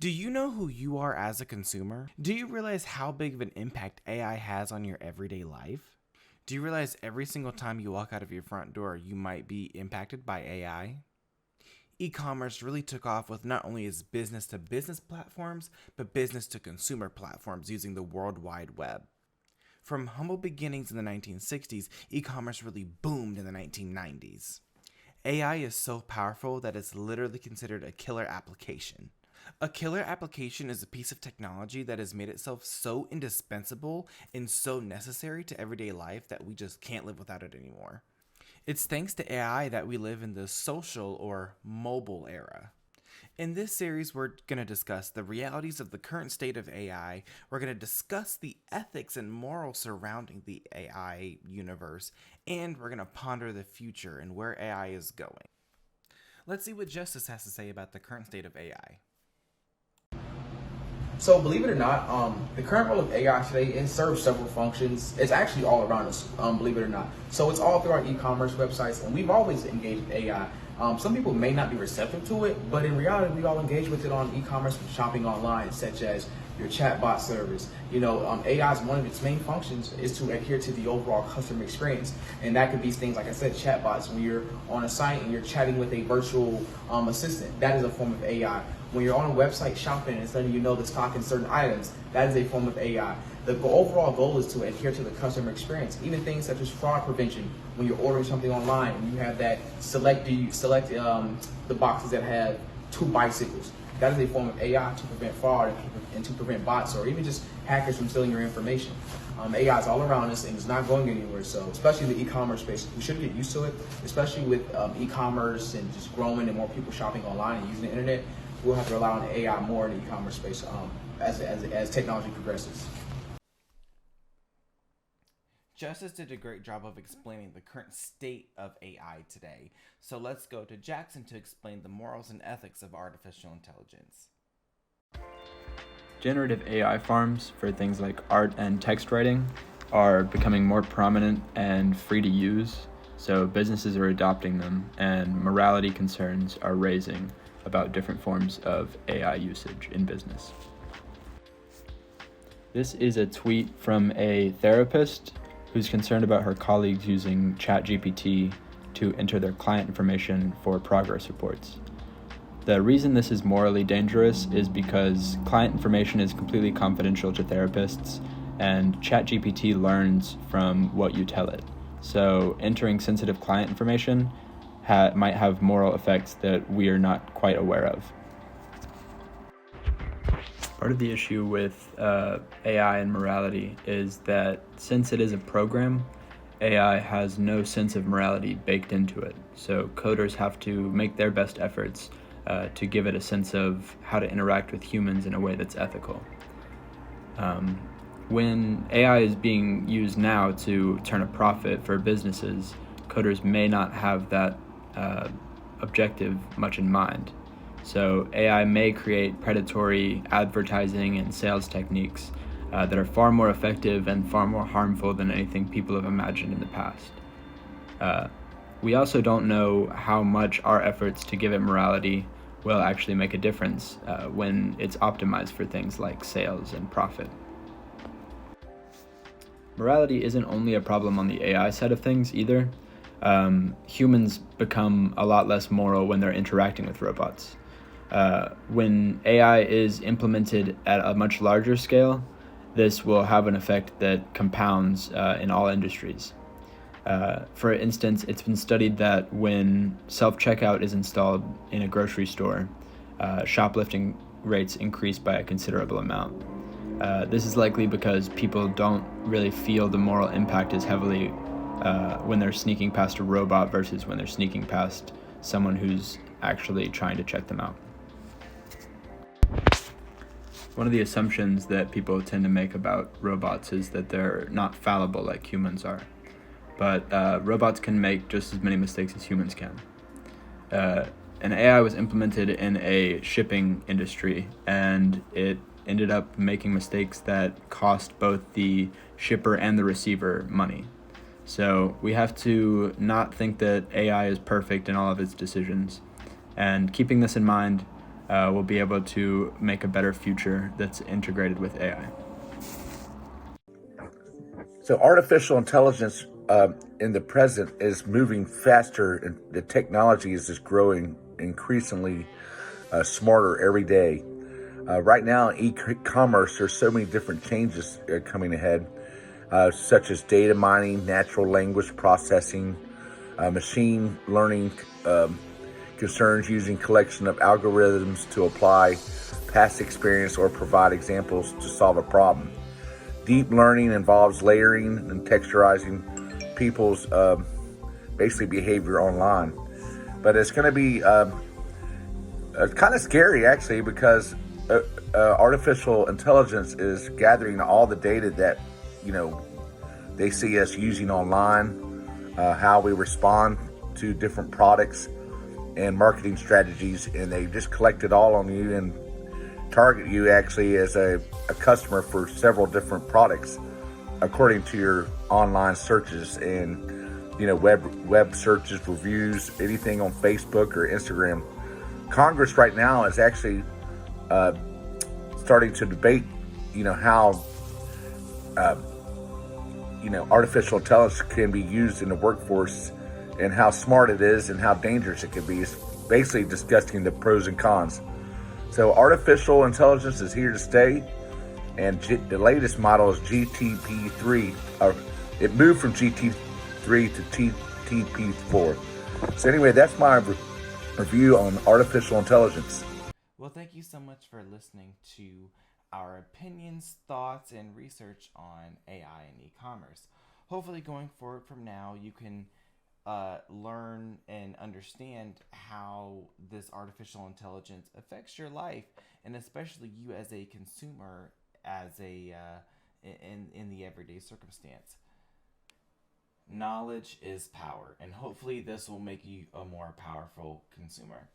Do you know who you are as a consumer? Do you realize how big of an impact AI has on your everyday life? Do you realize every single time you walk out of your front door, you might be impacted by AI? E-commerce really took off with not only its business to business platforms, but business to consumer platforms using the World Wide Web. From humble beginnings in the 1960s, e-commerce really boomed in the 1990s. AI is so powerful that it's literally considered a killer application. A killer application is a piece of technology that has made itself so indispensable and so necessary to everyday life that we just can't live without it anymore. It's thanks to AI that we live in the social or mobile era. In this series, we're going to discuss the realities of the current state of AI. We're going to discuss the ethics and morals surrounding the AI universe, and we're going to ponder the future and where AI is going. Let's see what Justice has to say about the current state of AI. So believe it or not, the current role of AI today, it serves several functions. It's actually all around us, believe it or not. So it's all through our e-commerce websites, and we've always engaged with AI. Some people may not be receptive to it, but in reality, we all engage with it on e-commerce and shopping online, such as your chatbot service. AI's one of its main functions is to adhere to the overall customer experience. And that could be things, like I said, chatbots. When you're on a site and you're chatting with a virtual assistant, that is a form of AI. When you're on a website shopping and it's letting you know the stock in certain items, that is a form of AI. The overall goal is to adhere to the customer experience. Even things such as fraud prevention. When you're ordering something online and you have that select the boxes that have 2 bicycles. That is a form of AI to prevent fraud and to prevent bots or even just hackers from stealing your information. AI is all around us and it's not going anywhere. So especially the e-commerce space, we should get used to it, especially with e-commerce and just growing and more people shopping online and using the internet. We'll have to rely on AI more in the e-commerce space as technology progresses. Justice did a great job of explaining the current state of AI today. So let's go to Jackson to explain the morals and ethics of artificial intelligence. Generative AI farms for things like art and text writing are becoming more prominent and free to use, so businesses are adopting them and morality concerns are raising about different forms of AI usage in business. This is a tweet from a therapist who's concerned about her colleagues using ChatGPT to enter their client information for progress reports. The reason this is morally dangerous is because client information is completely confidential to therapists, and ChatGPT learns from what you tell it. So entering sensitive client information might have moral effects that we are not quite aware of. Part of the issue with AI and morality is that since it is a program, AI has no sense of morality baked into it. So coders have to make their best efforts to give it a sense of how to interact with humans in a way that's ethical. When AI is being used now to turn a profit for businesses, coders may not have that objective much in mind. So AI may create predatory advertising and sales techniques that are far more effective and far more harmful than anything people have imagined in the past. We also don't know how much our efforts to give it morality will actually make a difference when it's optimized for things like sales and profit. Morality isn't only a problem on the AI side of things either. Humans become a lot less moral when they're interacting with robots. When AI is implemented at a much larger scale, this will have an effect that compounds in all industries. For instance, it's been studied that when self-checkout is installed in a grocery store, shoplifting rates increase by a considerable amount. This is likely because people don't really feel the moral impact as heavily when they're sneaking past a robot versus when they're sneaking past someone who's actually trying to check them out. One of the assumptions that people tend to make about robots is that they're not fallible like humans are. But robots can make just as many mistakes as humans can. An AI was implemented in a shipping industry, and it ended up making mistakes that cost both the shipper and the receiver money. So we have to not think that AI is perfect in all of its decisions. And keeping this in mind, we'll be able to make a better future that's integrated with AI. So artificial intelligence in the present is moving faster, and the technology is just growing increasingly smarter every day. Right now in e-commerce, there's so many different changes coming ahead, such as data mining, natural language processing, machine learning concerns using collection of algorithms to apply past experience or provide examples to solve a problem. Deep learning involves layering and texturizing people's basically behavior online. But it's going to be kind of scary, actually, because artificial intelligence is gathering all the data that, they see us using online, how we respond to different products and marketing strategies, and they just collect it all on you and target you actually as a customer for several different products according to your online searches and web searches, reviews, anything on Facebook or Instagram. Congress right now is actually starting to debate how artificial intelligence can be used in the workforce and how smart it is and how dangerous it can be. It's basically discussing the pros and cons. So artificial intelligence is here to stay, and the latest model is GTP3. It moved from GT3 to TTP4. So anyway, that's my review on artificial intelligence. Well, thank you so much for listening to our opinions, thoughts, and research on AI and e-commerce. Hopefully going forward from now, you can learn and understand how this artificial intelligence affects your life, and especially you as a consumer, as a in the everyday circumstance. Knowledge is power, and hopefully this will make you a more powerful consumer.